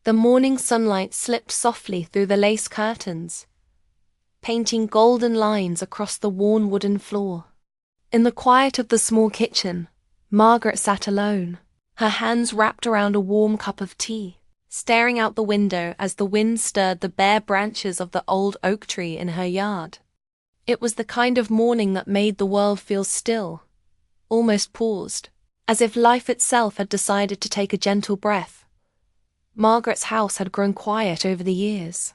The morning sunlight slipped softly through the lace curtains, painting golden lines across the worn wooden floor. In the quiet of the small kitchen, Margaret sat alone, her hands wrapped around a warm cup of tea, staring out the window as the wind stirred the bare branches of the old oak tree in her yard. It was the kind of morning that made the world feel still, almost paused, as if life itself had decided to take a gentle breath. Margaret's house had grown quiet over the years.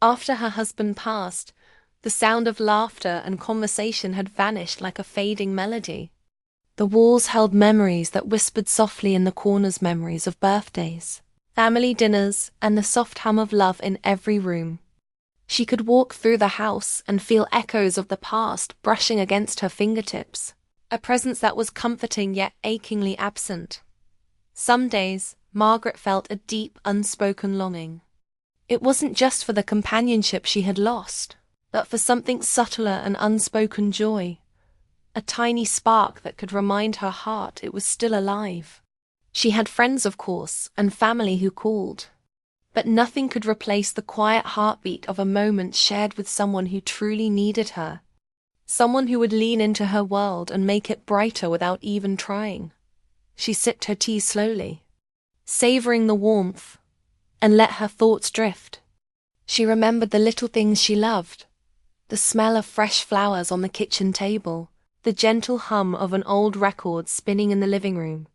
After her husband passed, the sound of laughter and conversation had vanished like a fading melody. The walls held memories that whispered softly in the corners, memories of birthdays, family dinners, and the soft hum of love in every room. She could walk through the house and feel echoes of the past brushing against her fingertips, a presence that was comforting yet achingly absent. Some days, Margaret felt a deep, unspoken longing. It wasn't just for the companionship she had lost, but for something subtler and unspoken joy, a tiny spark that could remind her heart it was still alive. She had friends, of course, and family who called, but nothing could replace the quiet heartbeat of a moment shared with someone who truly needed her, someone who would lean into her world and make it brighter without even trying. She sipped her tea slowly, savoring the warmth, and let her thoughts drift. She remembered the little things she loved, the smell of fresh flowers on the kitchen table, the gentle hum of an old record spinning in the living room,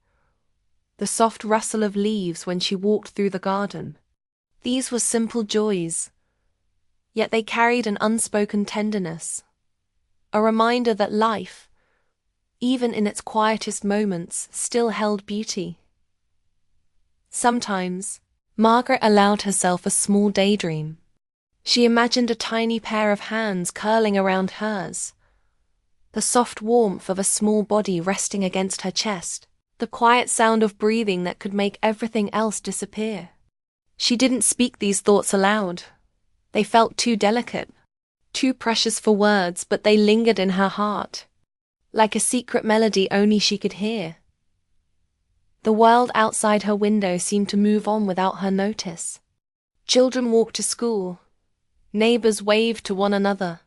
the soft rustle of leaves when she walked through the garden. These were simple joys, yet they carried an unspoken tenderness, a reminder that life, even in its quietest moments, still held beauty. Sometimes, Margaret allowed herself a small daydream. She imagined a tiny pair of hands curling around hers, the soft warmth of a small body resting against her chest, the quiet sound of breathing that could make everything else disappear. She didn't speak these thoughts aloud. They felt too delicate, too precious for words, but they lingered in her heart, like a secret melody only she could hear. The world outside her window seemed to move on without her notice. Children walked to school. Neighbors waved to one another.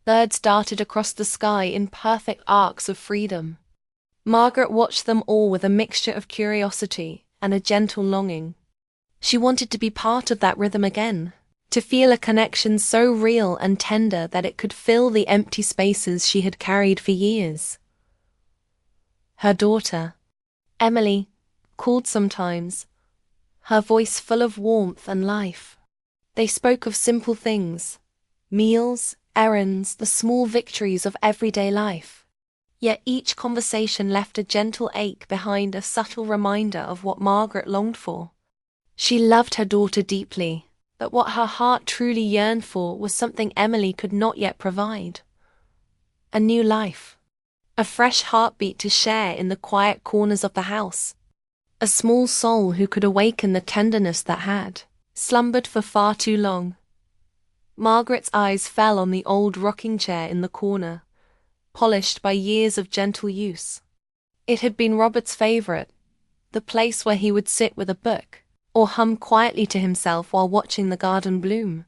Birds darted across the sky in perfect arcs of freedom. Margaret watched them all with a mixture of curiosity and a gentle longing. She wanted to be part of that rhythm again, to feel a connection so real and tender that it could fill the empty spaces she had carried for years. Her daughter, Emily, called sometimes, her voice full of warmth and life. They spoke of simple things, meals, errands, the small victories of everyday life. Yet each conversation left a gentle ache behind, a subtle reminder of what Margaret longed for. She loved her daughter deeply, but what her heart truly yearned for was something Emily could not yet provide. A new life. A fresh heartbeat to share in the quiet corners of the house. A small soul who could awaken the tenderness that had slumbered for far too long. Margaret's eyes fell on the old rocking chair in the corner, polished by years of gentle use. It had been Robert's favorite, the place where he would sit with a book, or hum quietly to himself while watching the garden bloom.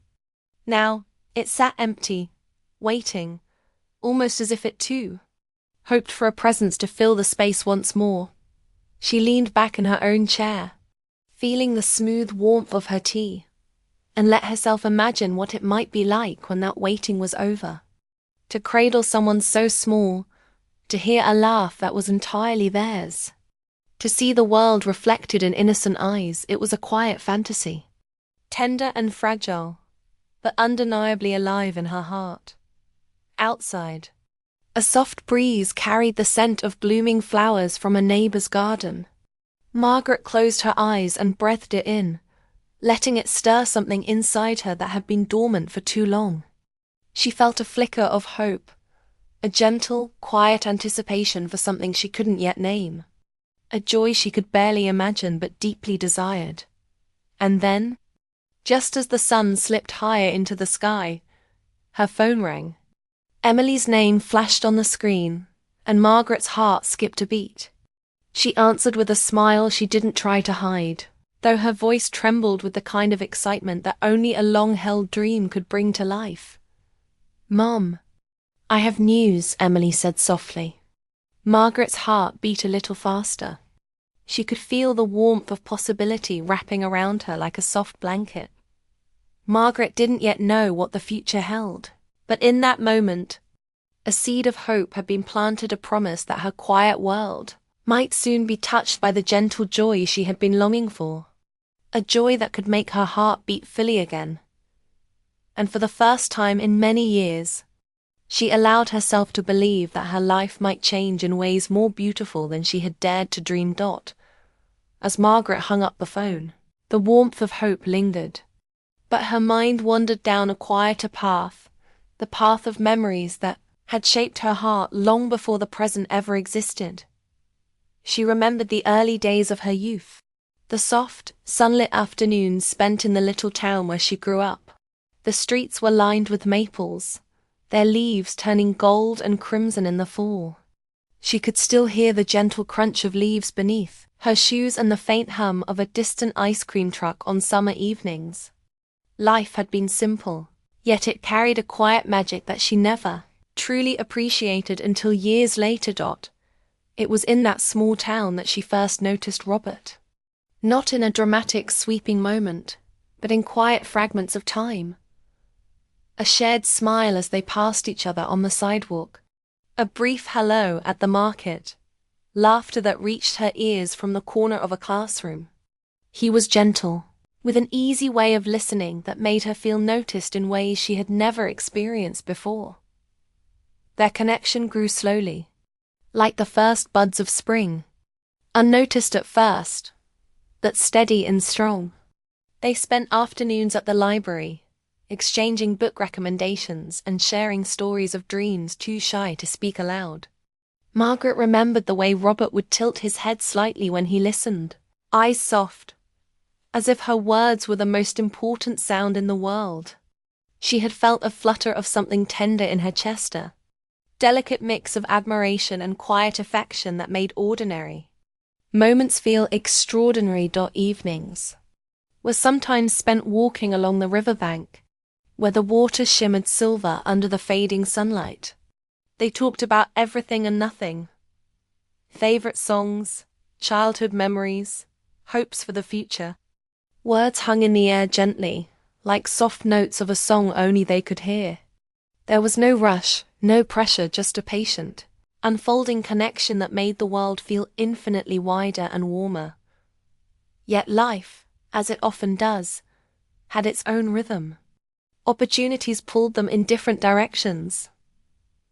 Now, it sat empty, waiting, almost as if it too hoped for a presence to fill the space once more. She leaned back in her own chair, feeling the smooth warmth of her tea, and let herself imagine what it might be like when that waiting was over. To cradle someone so small, to hear a laugh that was entirely theirs, to see the world reflected in innocent eyes. It was a quiet fantasy, tender and fragile, but undeniably alive in her heart. Outside, a soft breeze carried the scent of blooming flowers from a neighbor's garden. Margaret closed her eyes and breathed it in, letting it stir something inside her that had been dormant for too long. She felt a flicker of hope, a gentle, quiet anticipation for something she couldn't yet name, a joy she could barely imagine but deeply desired. And then, just as the sun slipped higher into the sky, her phone rang. Emily's name flashed on the screen, and Margaret's heart skipped a beat. She answered with a smile she didn't try to hide. though her voice trembled with the kind of excitement that only a long-held dream could bring to life. "Mom, I have news," Emily said softly. Margaret's heart beat a little faster. She could feel the warmth of possibility wrapping around her like a soft blanket. Margaret didn't yet know what the future held, but in that moment, a seed of hope had been planted, a promise that her quiet world might soon be touched by the gentle joy she had been longing for, a joy that could make her heart beat fully again. And for the first time in many years, she allowed herself to believe that her life might change in ways more beautiful than she had dared to dream. As Margaret hung up the phone, the warmth of hope lingered, but her mind wandered down a quieter path, the path of memories that had shaped her heart long before the present ever existed. She remembered the early days of her youth, the soft, sunlit afternoons spent in the little town where she grew up. The streets were lined with maples, their leaves turning gold and crimson in the fall. She could still hear the gentle crunch of leaves beneath her shoes and the faint hum of a distant ice cream truck on summer evenings. Life had been simple, yet it carried a quiet magic that she never truly appreciated until years later. It was in that small town that she first noticed Robert. Not in a dramatic, sweeping moment, but in quiet fragments of time. A shared smile as they passed each other on the sidewalk, a brief hello at the market, laughter that reached her ears from the corner of a classroom. He was gentle, with an easy way of listening that made her feel noticed in ways she had never experienced before. Their connection grew slowly, like the first buds of spring, unnoticed at first, but steady and strong. They spent afternoons at the library, exchanging book recommendations and sharing stories of dreams too shy to speak aloud. Margaret remembered the way Robert would tilt his head slightly when he listened, eyes soft, as if her words were the most important sound in the world. She had felt a flutter of something tender in her chest, a delicate mix of admiration and quiet affection that made ordinary moments feel extraordinary. Evenings were sometimes spent walking along the riverbank, where the water shimmered silver under the fading sunlight. They talked about everything and nothing. Favorite songs, childhood memories, hopes for the future. Words hung in the air gently, like soft notes of a song only they could hear. There was no rush, no pressure, just a patient, unfolding connection that made the world feel infinitely wider and warmer. Yet life, as it often does, had its own rhythm. Opportunities pulled them in different directions.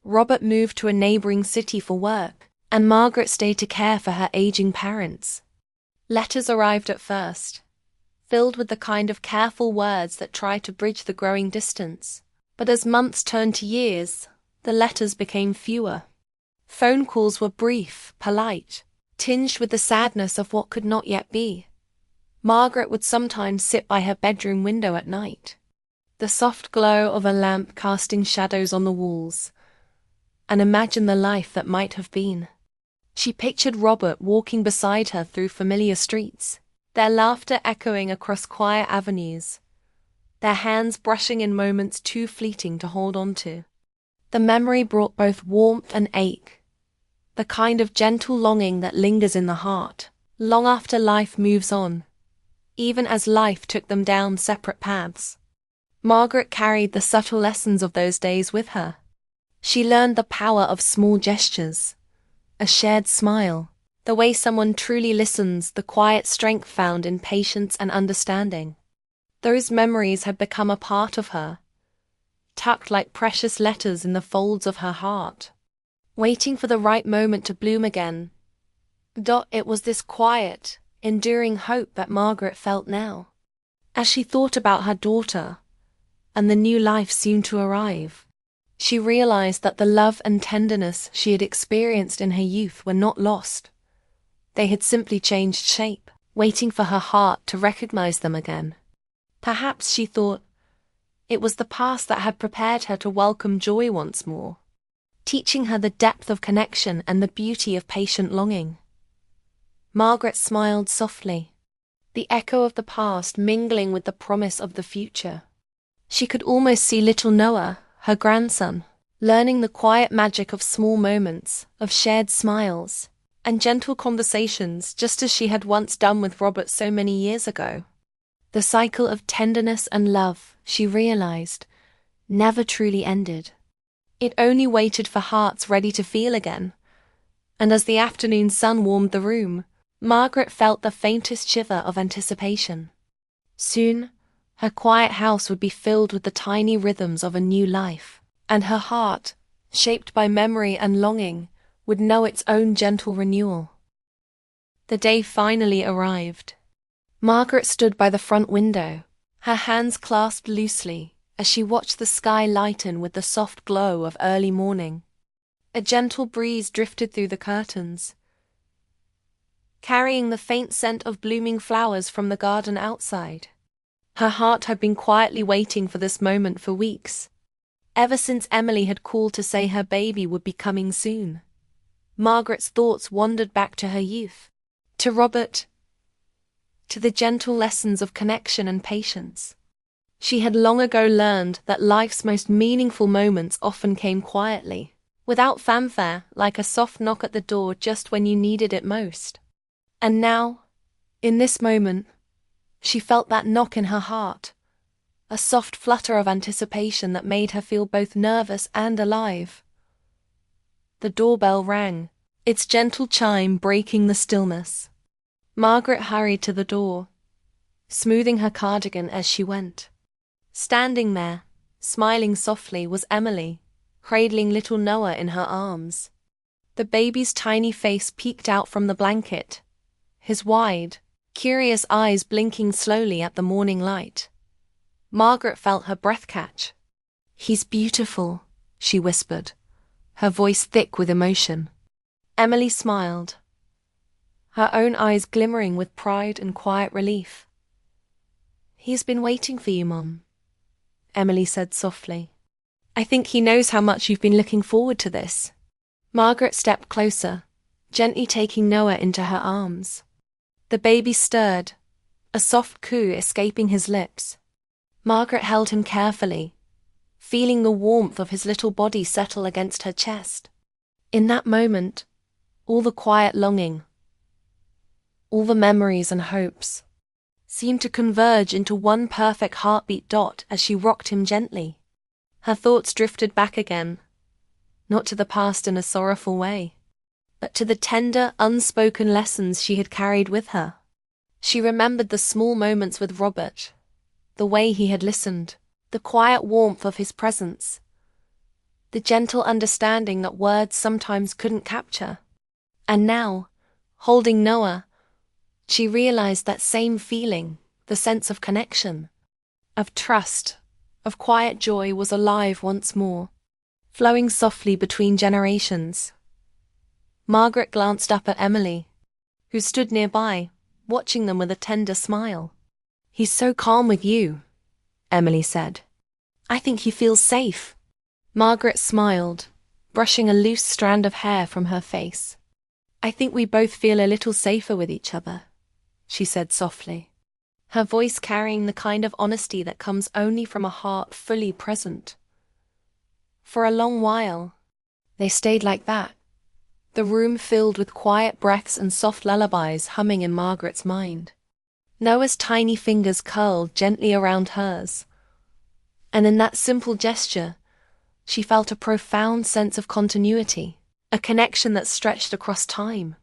Robert moved to a neighboring city for work, and Margaret stayed to care for her aging parents. Letters arrived at first, filled with the kind of careful words that try to bridge the growing distance. But as months turned to years, the letters became fewer. Phone calls were brief, polite, tinged with the sadness of what could not yet be. Margaret would sometimes sit by her bedroom window at night, the soft glow of a lamp casting shadows on the walls, and imagine the life that might have been. She pictured Robert walking beside her through familiar streets, their laughter echoing across quiet avenues, their hands brushing in moments too fleeting to hold on to. The memory brought both warmth and ache, the kind of gentle longing that lingers in the heart, long after life moves on, even as life took them down separate paths. Margaret carried the subtle lessons of those days with her. She learned the power of small gestures, a shared smile, the way someone truly listens, the quiet strength found in patience and understanding. Those memories had become a part of her, tucked like precious letters in the folds of her heart, waiting for the right moment to bloom again. It was this quiet, enduring hope that Margaret felt now, as she thought about her daughter and the new life soon to arrive. She realized that the love and tenderness she had experienced in her youth were not lost. They had simply changed shape, waiting for her heart to recognize them again. Perhaps, she thought, it was the past that had prepared her to welcome joy once more, teaching her the depth of connection and the beauty of patient longing. Margaret smiled softly, the echo of the past mingling with the promise of the future. She could almost see little Noah, her grandson, learning the quiet magic of small moments, of shared smiles, and gentle conversations just as she had once done with Robert so many years ago. The cycle of tenderness and love, she realized, never truly ended. It only waited for hearts ready to feel again. And as the afternoon sun warmed the room, Margaret felt the faintest shiver of anticipation. Soon, her quiet house would be filled with the tiny rhythms of a new life, and her heart, shaped by memory and longing, would know its own gentle renewal. The day finally arrived. Margaret stood by the front window, her hands clasped loosely as she watched the sky lighten with the soft glow of early morning. A gentle breeze drifted through the curtains, carrying the faint scent of blooming flowers from the garden outside. Her heart had been quietly waiting for this moment for weeks, ever since Emily had called to say her baby would be coming soon. Margaret's thoughts wandered back to her youth, to Robert, to the gentle lessons of connection and patience. She had long ago learned that life's most meaningful moments often came quietly, without fanfare, like a soft knock at the door just when you needed it most. And now, in this moment, she felt that knock in her heart, a soft flutter of anticipation that made her feel both nervous and alive. The doorbell rang, its gentle chime breaking the stillness. Margaret hurried to the door, smoothing her cardigan as she went. Standing there, smiling softly, was Emily, cradling little Noah in her arms. The baby's tiny face peeked out from the blanket, his wide, curious eyes blinking slowly at the morning light. Margaret felt her breath catch. "He's beautiful," she whispered, her voice thick with emotion. Emily smiled, her own eyes glimmering with pride and quiet relief. "He's been waiting for you, Mom," Emily said softly. "I think he knows how much you've been looking forward to this." Margaret stepped closer, gently taking Noah into her arms. The baby stirred, a soft coo escaping his lips. Margaret held him carefully, feeling the warmth of his little body settle against her chest. In that moment, all the quiet longing, all the memories and hopes, seemed to converge into one perfect heartbeat dot as she rocked him gently. Her thoughts drifted back again, not to the past in a sorrowful way, but to the tender, unspoken lessons she had carried with her. She remembered the small moments with Robert, the way he had listened, the quiet warmth of his presence, the gentle understanding that words sometimes couldn't capture. And now, holding Noah, she realized that same feeling, the sense of connection, of trust, of quiet joy was alive once more, flowing softly between generations. Margaret glanced up at Emily, who stood nearby, watching them with a tender smile. "He's so calm with you," Emily said. "I think he feels safe." Margaret smiled, brushing a loose strand of hair from her face. "I think we both feel a little safer with each other," she said softly, her voice carrying the kind of honesty that comes only from a heart fully present. For a long while, they stayed like that, the room filled with quiet breaths and soft lullabies humming in Margaret's mind. Noah's tiny fingers curled gently around hers, and in that simple gesture, she felt a profound sense of continuity, a connection that stretched across time.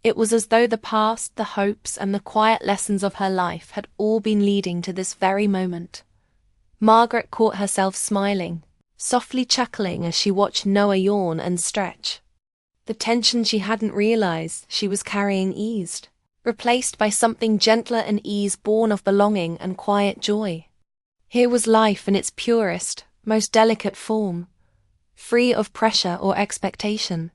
It was as though the past, the hopes, and the quiet lessons of her life had all been leading to this very moment. Margaret caught herself smiling, softly chuckling as she watched Noah yawn and stretch. The tension she hadn't realized she was carrying eased, replaced by something gentler and ease born of belonging and quiet joy. Here was life in its purest, most delicate form, free of pressure or expectation,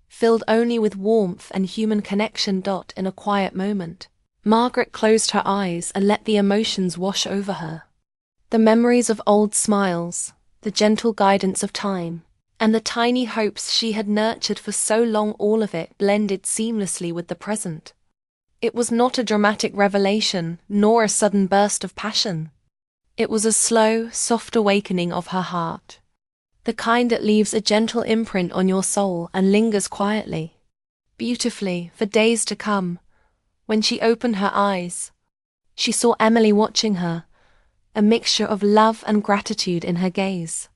filled only with warmth and human connection. In a quiet moment, Margaret closed her eyes and let the emotions wash over her. The memories of old smiles, the gentle guidance of time, and the tiny hopes she had nurtured for so long, all of it blended seamlessly with the present. It was not a dramatic revelation, nor a sudden burst of passion. It was a slow, soft awakening of her heart. The kind that leaves a gentle imprint on your soul and lingers quietly, beautifully, for days to come. When she opened her eyes, she saw Emily watching her, a mixture of love and gratitude in her gaze.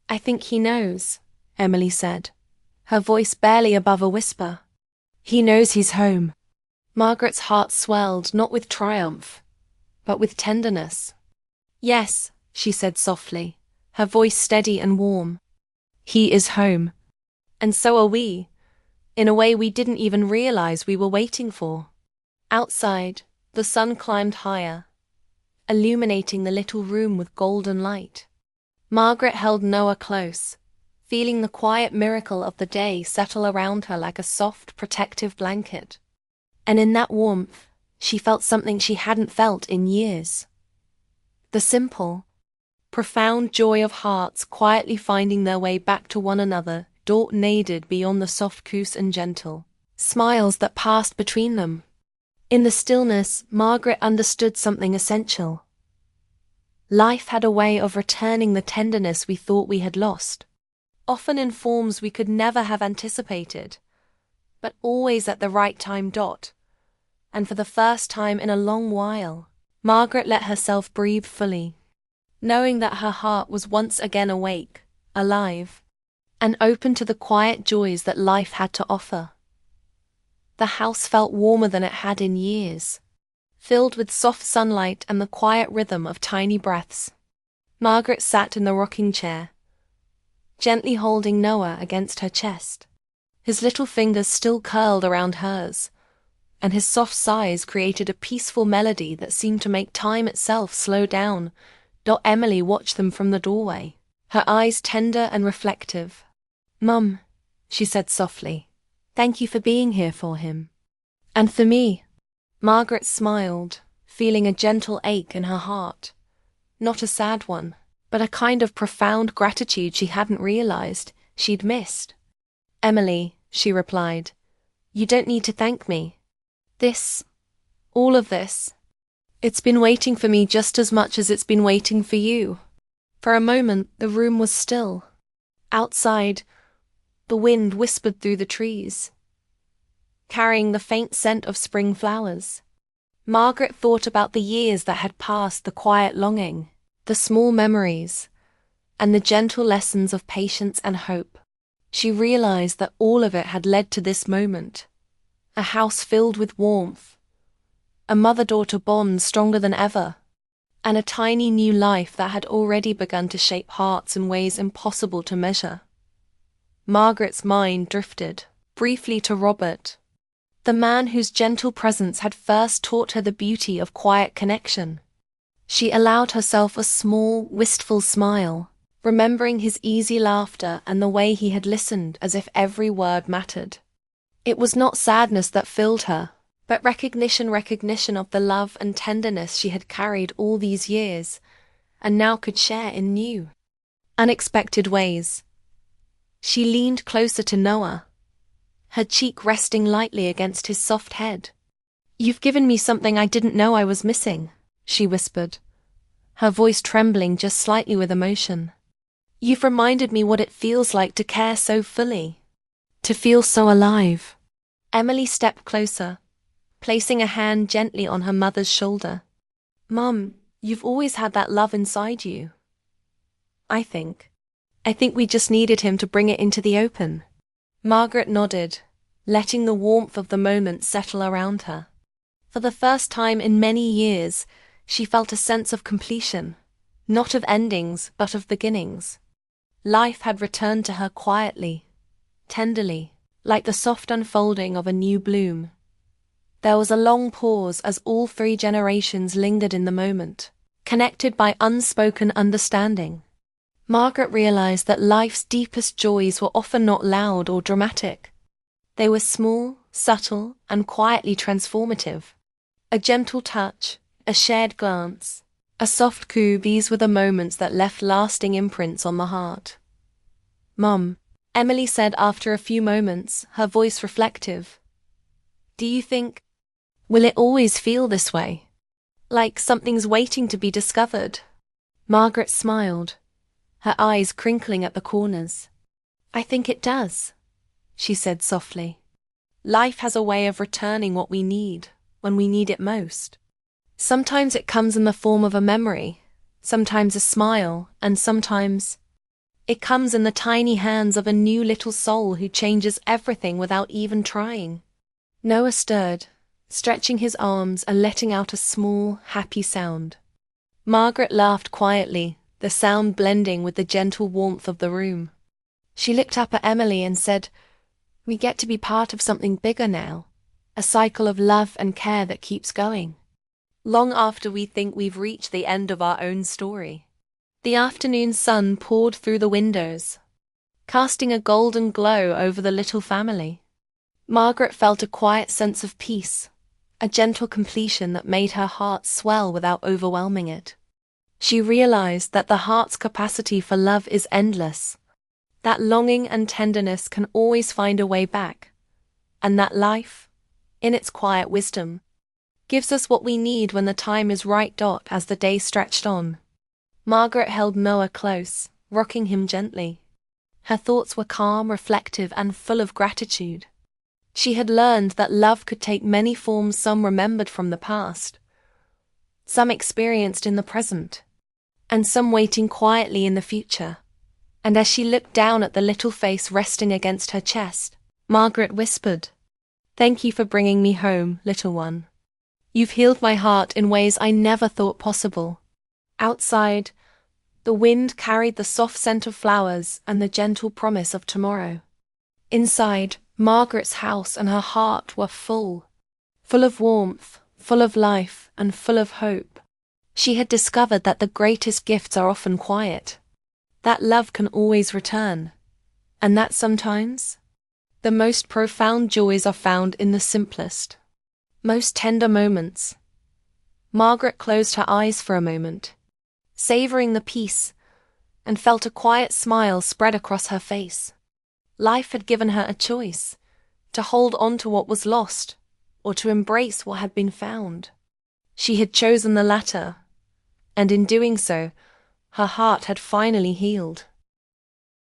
"I think he knows," Emily said, her voice barely above a whisper. "He knows he's home." Margaret's heart swelled, not with triumph, but with tenderness. "Yes," she said softly, her voice steady and warm. "He is home. And so are we, in a way we didn't even realize we were waiting for." Outside, the sun climbed higher, illuminating the little room with golden light. Margaret held Noah close, feeling the quiet miracle of the day settle around her like a soft, protective blanket. And in that warmth, she felt something she hadn't felt in years. The simple, profound joy of hearts quietly finding their way back to one another, detonated beyond the soft coos and gentle smiles that passed between them. In the stillness, Margaret understood something essential. Life had a way of returning the tenderness we thought we had lost, often in forms we could never have anticipated, but always at the right time. And for the first time in a long while, Margaret let herself breathe fully, knowing that her heart was once again awake, alive, and open to the quiet joys that life had to offer. The house felt warmer than it had in years, filled with soft sunlight and the quiet rhythm of tiny breaths. Margaret sat in the rocking chair, gently holding Noah against her chest, his little fingers still curled around hers, and his soft sighs created a peaceful melody that seemed to make time itself slow down. Emily watched them from the doorway, her eyes tender and reflective. "Mum," she said softly, "thank you for being here for him." "And for me." Margaret smiled, feeling a gentle ache in her heart. Not a sad one, but a kind of profound gratitude she hadn't realized she'd missed. "Emily," she replied, "you don't need to thank me. All of this, it's been waiting for me just as much as it's been waiting for you." For a moment, the room was still. Outside, the wind whispered through the trees, carrying the faint scent of spring flowers. Margaret thought about the years that had passed, the quiet longing, the small memories, and the gentle lessons of patience and hope. She realized that all of it had led to this moment. A house filled with warmth, a mother-daughter bond stronger than ever, and a tiny new life that had already begun to shape hearts in ways impossible to measure. Margaret's mind drifted, briefly to Robert, the man whose gentle presence had first taught her the beauty of quiet connection. She allowed herself a small, wistful smile, remembering his easy laughter and the way he had listened as if every word mattered. It was not sadness that filled her, but recognition of the love and tenderness she had carried all these years, and now could share in new, unexpected ways. She leaned closer to Noah, her cheek resting lightly against his soft head. "You've given me something I didn't know I was missing," she whispered, her voice trembling just slightly with emotion. "You've reminded me what it feels like to care so fully, to feel so alive." Emily stepped closer, placing a hand gently on her mother's shoulder. "Mum, you've always had that love inside you. I think we just needed him to bring it into the open." Margaret nodded, letting the warmth of the moment settle around her. For the first time in many years, she felt a sense of completion, not of endings, but of beginnings. Life had returned to her quietly, tenderly, like the soft unfolding of a new bloom. There was a long pause as all three generations lingered in the moment, connected by unspoken understanding. Margaret realized that life's deepest joys were often not loud or dramatic. They were small, subtle, and quietly transformative. A gentle touch, a shared glance, a soft coo, these were the moments that left lasting imprints on the heart. "Mum," Emily said after a few moments, her voice reflective, "do you think Will it always feel this way? Like something's waiting to be discovered? Margaret smiled, her eyes crinkling at the corners. I think it does, she said softly. Life has a way of returning what we need when we need it most. Sometimes it comes in the form of a memory, sometimes a smile, and sometimes it comes in the tiny hands of a new little soul who changes everything without even trying. Noah stirred, stretching his arms and letting out a small, happy sound. Margaret laughed quietly, the sound blending with the gentle warmth of the room. She looked up at Emily and said, We get to be part of something bigger now, a cycle of love and care that keeps going, long after we think we've reached the end of our own story. The afternoon sun poured through the windows, casting a golden glow over the little family. Margaret felt a quiet sense of peace, a gentle completion that made her heart swell without overwhelming it. She realized that the heart's capacity for love is endless, that longing and tenderness can always find a way back, and that life, in its quiet wisdom, gives us what we need when the time is right. As the day stretched on, Margaret held Noah close, rocking him gently. Her thoughts were calm, reflective, and full of gratitude. She had learned that love could take many forms, some remembered from the past, some experienced in the present, and some waiting quietly in the future. And as she looked down at the little face resting against her chest, Margaret whispered, Thank you for bringing me home, little one. You've healed my heart in ways I never thought possible. Outside, the wind carried the soft scent of flowers and the gentle promise of tomorrow. Inside, Margaret's house and her heart were full of warmth, full of life, and full of hope. She had discovered that the greatest gifts are often quiet, that love can always return, and that sometimes the most profound joys are found in the simplest, most tender moments. Margaret closed her eyes for a moment, savoring the peace, and felt a quiet smile spread across her face. Life had given her a choice, to hold on to what was lost, or to embrace what had been found. She had chosen the latter, and in doing so, her heart had finally healed.